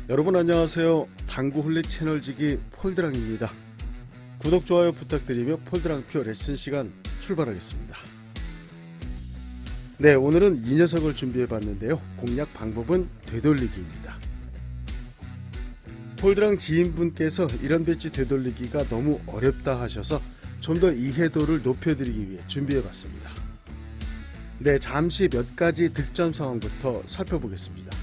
여러분 안녕하세요. 당구홀릭 채널지기 폴드랑입니다. 구독, 좋아요 부탁드리며 폴드랑표 레슨 시간 출발하겠습니다. 네, 오늘은 이 녀석을 준비해봤는데요. 공략 방법은 되돌리기입니다. 폴드랑 지인분께서 이런 배치 되돌리기가 너무 어렵다 하셔서 좀 더 이해도를 높여드리기 위해 준비해봤습니다. 네, 잠시 몇 가지 득점 상황부터 살펴보겠습니다.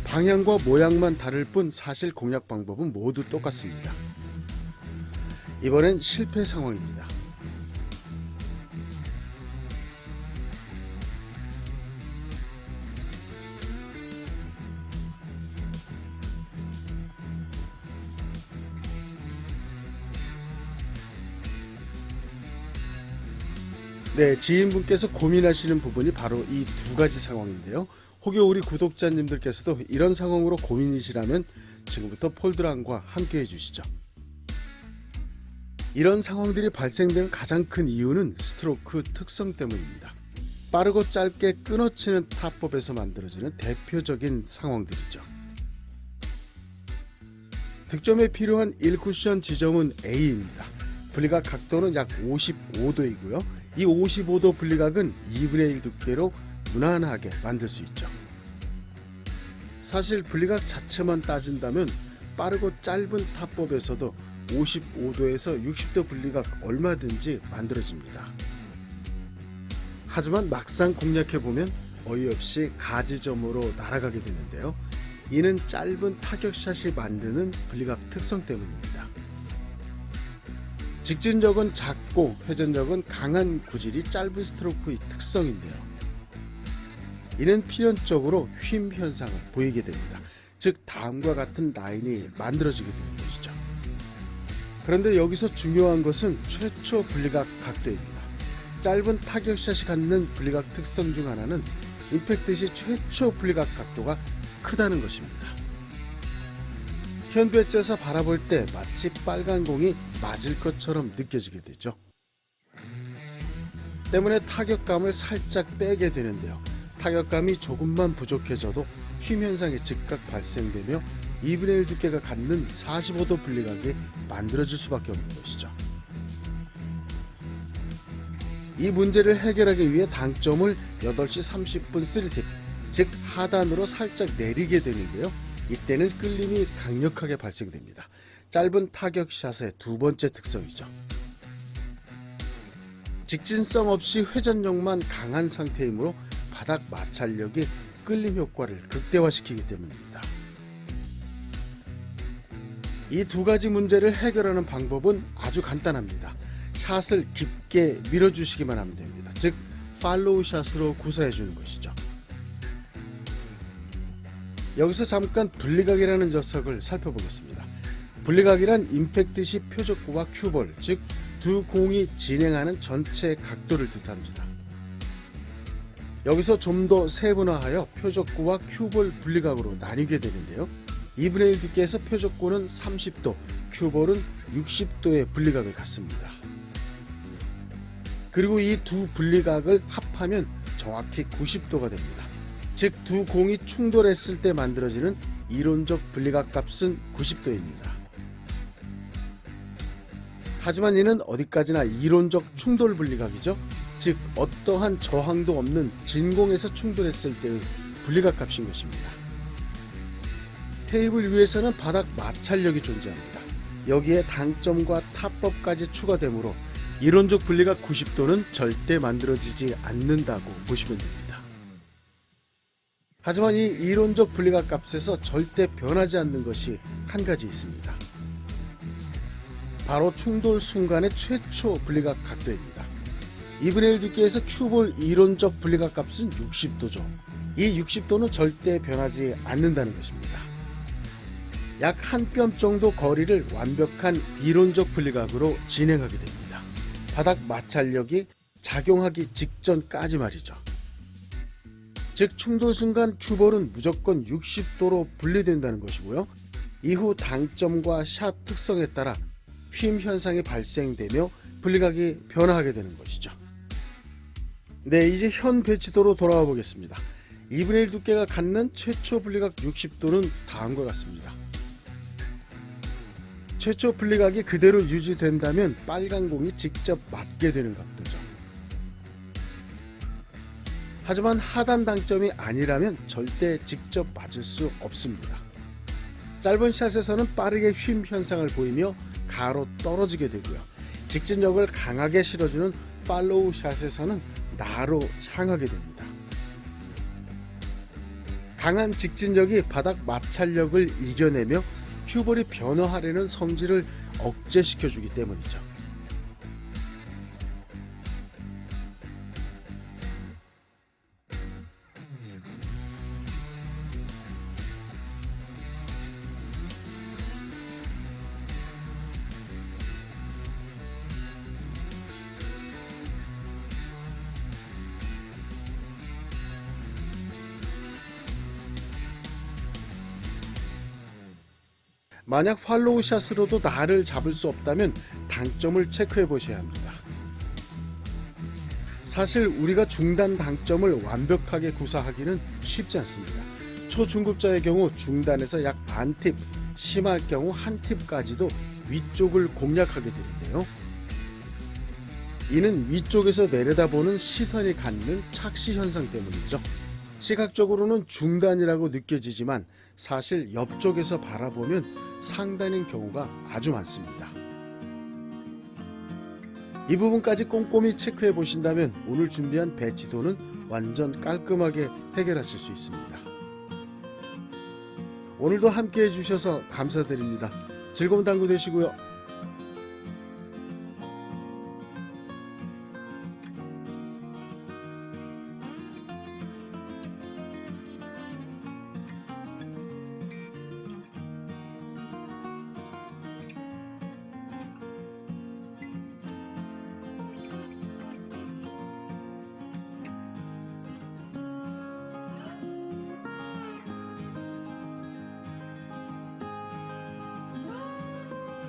방향과 모양만 다를 뿐 사실 공략 방법은 모두 똑같습니다. 이번엔 실패 상황입니다. 네, 지인분께서 고민하시는 부분이 바로 이 두 가지 상황인데요. 혹여 우리 구독자님들께서도 이런 상황으로 고민이시라면 지금부터 폴드랑과 함께 해주시죠. 이런 상황들이 발생되는 가장 큰 이유는 스트로크 특성 때문입니다. 빠르고 짧게 끊어치는 타법에서 만들어지는 대표적인 상황들이죠. 득점에 필요한 1쿠션 지점은 A입니다. 분리각 각도는 약 55도이고요. 이 55도 분리각은 2분의 1 두께로 무난하게 만들 수 있죠. 사실 분리각 자체만 따진다면 빠르고 짧은 타법에서도 55도에서 60도 분리각 얼마든지 만들어집니다. 하지만 막상 공략해보면 어이없이 가지점으로 날아가게 되는데요. 이는 짧은 타격샷이 만드는 분리각 특성 때문입니다. 직진력은 작고 회전력은 강한 구질이 짧은 스트로크의 특성인데요. 이는 필연적으로 휨 현상을 보이게 됩니다. 즉 다음과 같은 라인이 만들어지게 되는 것이죠. 그런데 여기서 중요한 것은 최초 분리각 각도입니다. 짧은 타격샷이 갖는 분리각 특성 중 하나는 임팩트 시 최초 분리각 각도가 크다는 것입니다. 현 배치에서 바라볼 때 마치 빨간 공이 맞을 것처럼 느껴지게 되죠. 때문에 타격감을 살짝 빼게 되는데요. 타격감이 조금만 부족해져도 휨 현상이 즉각 발생되며 2분의 1 두께가 갖는 45도 분리각이 만들어질 수밖에 없는 것이죠. 이 문제를 해결하기 위해 당점을 8시 30분 3팁, 즉 하단으로 살짝 내리게 되는데요. 이때는 끌림이 강력하게 발생됩니다. 짧은 타격샷의 두 번째 특성이죠. 직진성 없이 회전력만 강한 상태이므로 바닥 마찰력이 끌림 효과를 극대화시키기 때문입니다. 이 두 가지 문제를 해결하는 방법은 아주 간단합니다. 샷을 깊게 밀어주시기만 하면 됩니다. 즉 팔로우 샷으로 구사해 주는 것이죠. 여기서 잠깐 분리각이라는 녀석을 살펴보겠습니다. 분리각이란 임팩트 시 표적구와 큐볼, 즉 두 공이 진행하는 전체 각도를 뜻합니다. 여기서 좀 더 세분화하여 표적구와 큐볼 분리각으로 나뉘게 되는데요. 2분의 1 두께에서 표적구는 30도, 큐볼은 60도의 분리각을 갖습니다. 그리고 이 두 분리각을 합하면 정확히 90도가 됩니다. 즉 두 공이 충돌했을 때 만들어지는 이론적 분리각 값은 90도입니다. 하지만 이는 어디까지나 이론적 충돌 분리각이죠. 즉 어떠한 저항도 없는 진공에서 충돌했을 때의 분리각 값인 것입니다. 테이블 위에서는 바닥 마찰력이 존재합니다. 여기에 당점과 타법까지 추가되므로 이론적 분리각 90도는 절대 만들어지지 않는다고 보시면 됩니다. 하지만 이 이론적 분리각 값에서 절대 변하지 않는 것이 한 가지 있습니다. 바로 충돌 순간의 최초 분리각 각도입니다. 2분의 1 두께에서 큐볼 이론적 분리각 값은 60도죠. 이 60도는 절대 변하지 않는다는 것입니다. 약 한 뼘 정도 거리를 완벽한 이론적 분리각으로 진행하게 됩니다. 바닥 마찰력이 작용하기 직전까지 말이죠. 즉 충돌 순간 큐볼은 무조건 60도로 분리된다는 것이고요. 이후 당점과 샷 특성에 따라 휨 현상이 발생되며 분리각이 변화하게 되는 것이죠. 네, 이제 현 배치도로 돌아와 보겠습니다. 2분의 1 두께가 갖는 최초 분리각 60도는 다음과 같습니다. 최초 분리각이 그대로 유지된다면 빨간 공이 직접 맞게 되는 각도죠. 하지만 하단 당점이 아니라면 절대 직접 맞을 수 없습니다. 짧은 샷에서는 빠르게 휨 현상을 보이며 가로 떨어지게 되고요. 직진력을 강하게 실어주는 팔로우 샷에서는 나로 향하게 됩니다. 강한 직진력이 바닥 마찰력을 이겨내며 큐볼이 변화하려는 성질을 억제시켜주기 때문이죠. 만약 팔로우 샷으로도 나를 잡을 수 없다면 당점을 체크해 보셔야 합니다. 사실 우리가 중단 당점을 완벽하게 구사하기는 쉽지 않습니다. 초중급자의 경우 중단에서 약 반 팁, 심할 경우 한 팁까지도 위쪽을 공략하게 되는데요. 이는 위쪽에서 내려다보는 시선이 갖는 착시 현상 때문이죠. 시각적으로는 중단이라고 느껴지지만 사실 옆쪽에서 바라보면 상단인 경우가 아주 많습니다. 이 부분까지 꼼꼼히 체크해 보신다면 오늘 준비한 배치도는 완전 깔끔하게 해결하실 수 있습니다. 오늘도 함께 해주셔서 감사드립니다. 즐거운 당구 되시고요.